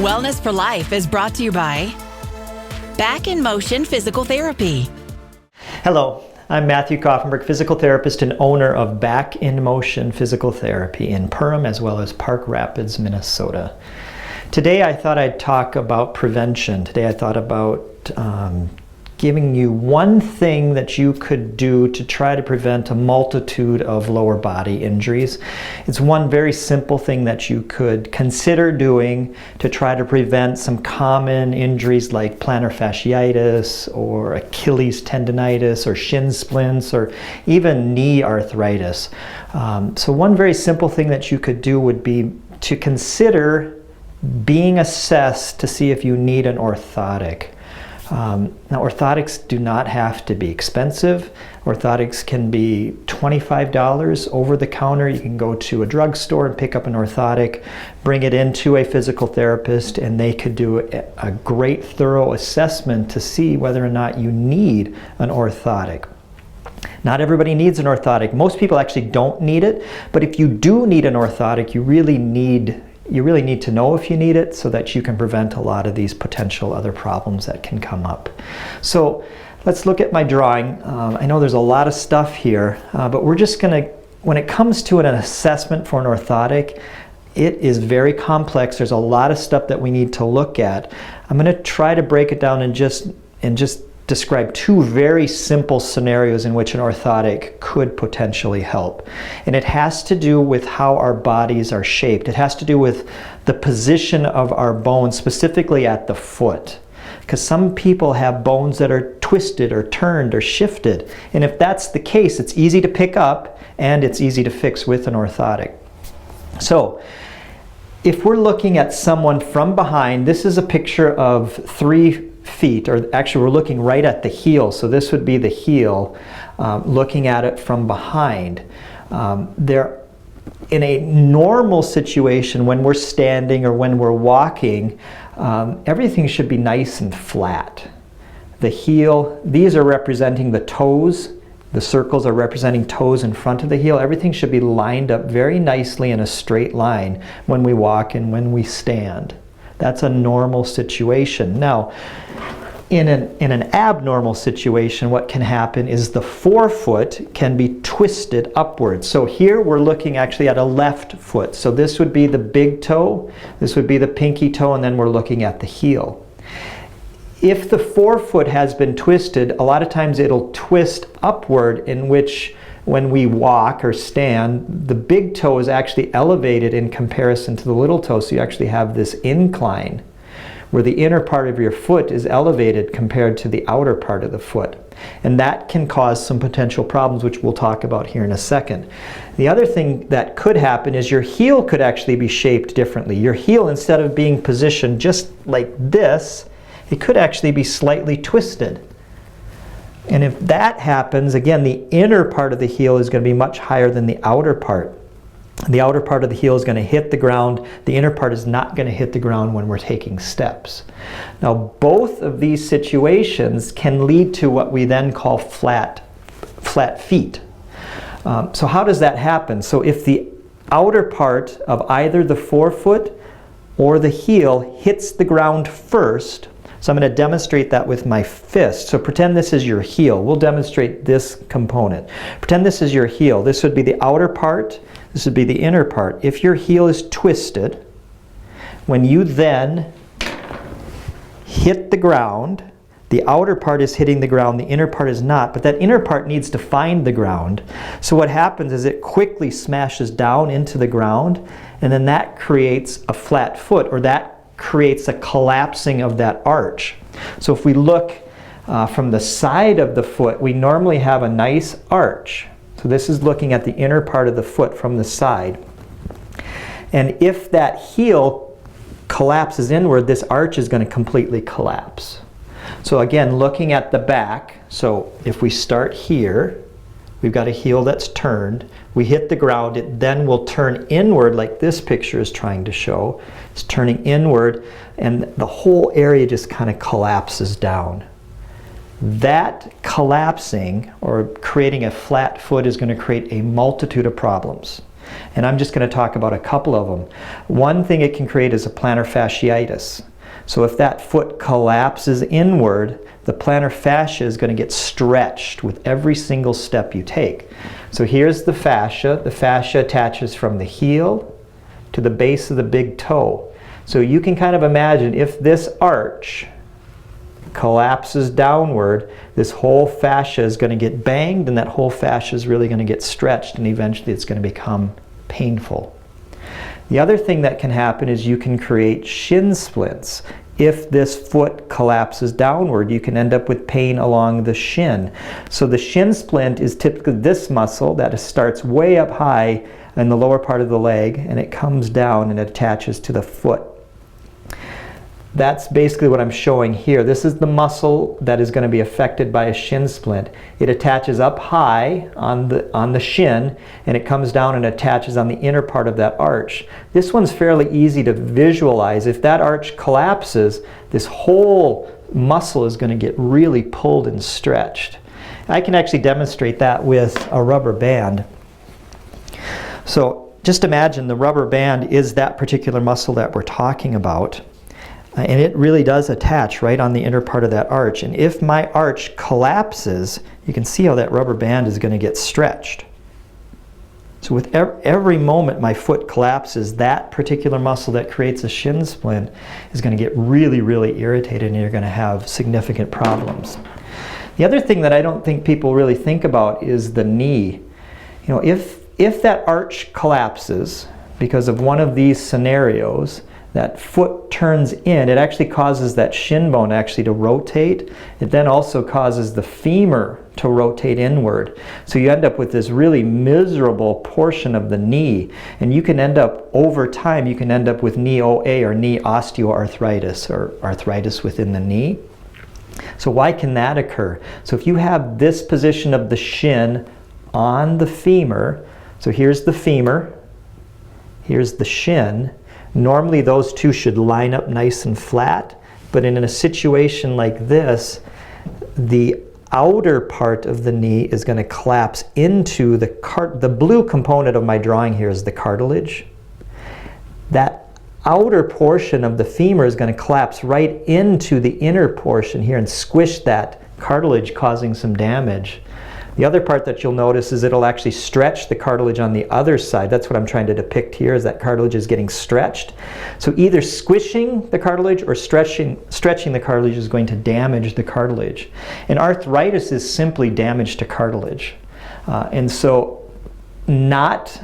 Wellness for Life is brought to you by Back in Motion Physical Therapy. Hello, I'm Matthew Koffenberg, physical therapist and owner of Back in Motion Physical Therapy in Perham as well as Park Rapids, Minnesota. Today I thought I'd talk about prevention. Today I thought about giving you one thing that you could do to try to prevent a multitude of lower body injuries. It's one very simple thing that you could consider doing to try to prevent some common injuries like plantar fasciitis or Achilles tendonitis or shin splints or even knee arthritis. So one very simple thing that you could do would be to consider being assessed to see if you need an orthotic. Now, orthotics do not have to be expensive. Orthotics can be $25 over the counter. You can go to a drugstore and pick up an orthotic, bring it into a physical therapist, and they could do a great thorough assessment to see whether or not you need an orthotic. Not everybody needs an orthotic. Most people actually don't need it, but if you do need an orthotic, you really need to know if you need it so that you can prevent a lot of these potential other problems that can come up. So let's look at my drawing. I know there's a lot of stuff here, but we're just going to, when it comes to an assessment for an orthotic, it is very complex. There's a lot of stuff that we need to look at. I'm going to try to break it down and just describe two very simple scenarios in which an orthotic could potentially help. And it has to do with how our bodies are shaped. It has to do with the position of our bones, specifically at the foot. Because some people have bones that are twisted or turned or shifted. And if that's the case, it's easy to pick up and it's easy to fix with an orthotic. So, if we're looking at someone from behind, this is a picture of 3 feet, or actually we're looking right at the heel, so this would be the heel, looking at it from behind. In a normal situation, when we're standing or when we're walking, everything should be nice and flat. The heel, these are representing the toes. The circles are representing toes in front of the heel. Everything should be lined up very nicely in a straight line when we walk and when we stand. That's a normal situation. Now, in an abnormal situation, what can happen is the forefoot can be twisted upwards. So here we're looking actually at a left foot. So this would be the big toe, this would be the pinky toe, and then we're looking at the heel. If the forefoot has been twisted, a lot of times it'll twist upward, in which when we walk or stand, the big toe is actually elevated in comparison to the little toe, so you actually have this incline where the inner part of your foot is elevated compared to the outer part of the foot. And that can cause some potential problems, which we'll talk about here in a second. The other thing that could happen is your heel could actually be shaped differently. Your heel, instead of being positioned just like this, it could actually be slightly twisted. And if that happens, again, the inner part of the heel is going to be much higher than the outer part. The outer part of the heel is going to hit the ground. The inner part is not going to hit the ground when we're taking steps. Now, both of these situations can lead to what we then call flat feet. So how does that happen? So if the outer part of either the forefoot or the heel hits the ground first, so I'm going to demonstrate that with my fist. So pretend this is your heel. We'll demonstrate this component. Pretend this is your heel. This would be the outer part. This would be the inner part. If your heel is twisted, when you then hit the ground, the outer part is hitting the ground, the inner part is not, but that inner part needs to find the ground. So what happens is it quickly smashes down into the ground, and then that creates a flat foot, or that creates a collapsing of that arch. So if we look from the side of the foot, we normally have a nice arch. So this is looking at the inner part of the foot from the side. And if that heel collapses inward, this arch is going to completely collapse. So again, looking at the back, so if we start here, we've got a heel that's turned. We hit the ground, it then will turn inward like this picture is trying to show. It's turning inward, and the whole area just kind of collapses down. That collapsing or creating a flat foot is going to create a multitude of problems. And I'm just going to talk about a couple of them. One thing it can create is a plantar fasciitis. So if that foot collapses inward, the plantar fascia is going to get stretched with every single step you take. So here's the fascia. The fascia attaches from the heel to the base of the big toe. So you can kind of imagine if this arch collapses downward, this whole fascia is going to get banged, and that whole fascia is really going to get stretched, and eventually it's going to become painful. The other thing that can happen is you can create shin splints. If this foot collapses downward, you can end up with pain along the shin. So the shin splint is typically this muscle that starts way up high in the lower part of the leg, and it comes down and it attaches to the foot. That's basically what I'm showing here. This is the muscle that is going to be affected by a shin splint. It attaches up high on the shin, and it comes down and attaches on the inner part of that arch. This one's fairly easy to visualize. If that arch collapses, this whole muscle is going to get really pulled and stretched. I can actually demonstrate that with a rubber band. So just imagine the rubber band is that particular muscle that we're talking about. And it really does attach right on the inner part of that arch. And if my arch collapses, you can see how that rubber band is going to get stretched. So with every moment my foot collapses, that particular muscle that creates a shin splint is going to get really, really irritated, and you're going to have significant problems. The other thing that I don't think people really think about is the knee. You know, if that arch collapses because of one of these scenarios, that foot turns in, it actually causes that shin bone actually to rotate. It then also causes the femur to rotate inward. So you end up with this really miserable portion of the knee. And you can end up, over time, you can end up with knee OA, or knee osteoarthritis, or arthritis within the knee. So why can that occur? So if you have this position of the shin on the femur, so here's the femur, here's the shin. Normally those two should line up nice and flat, but in a situation like this, the outer part of the knee is going to collapse into the blue component of my drawing here is the cartilage. That outer portion of the femur is going to collapse right into the inner portion here and squish that cartilage, causing some damage. The other part that you'll notice is it'll actually stretch the cartilage on the other side. That's what I'm trying to depict here, is that cartilage is getting stretched. So either squishing the cartilage or stretching the cartilage is going to damage the cartilage. And arthritis is simply damage to cartilage. And so not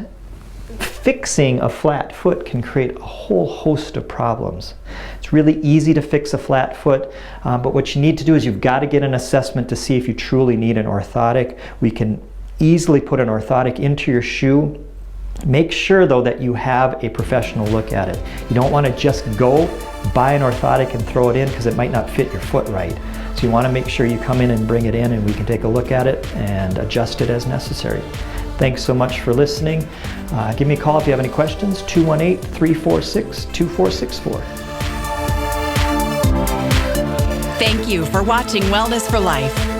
fixing a flat foot can create a whole host of problems. It's really easy to fix a flat foot, but what you need to do is you've got to get an assessment to see if you truly need an orthotic. We can easily put an orthotic into your shoe. Make sure though that you have a professional look at it. You don't want to just go buy an orthotic and throw it in because it might not fit your foot right. So you want to make sure you come in and bring it in, and we can take a look at it and adjust it as necessary. Thanks so much for listening. Give me a call if you have any questions, 218-346-2464. Thank you for watching Wellness for Life.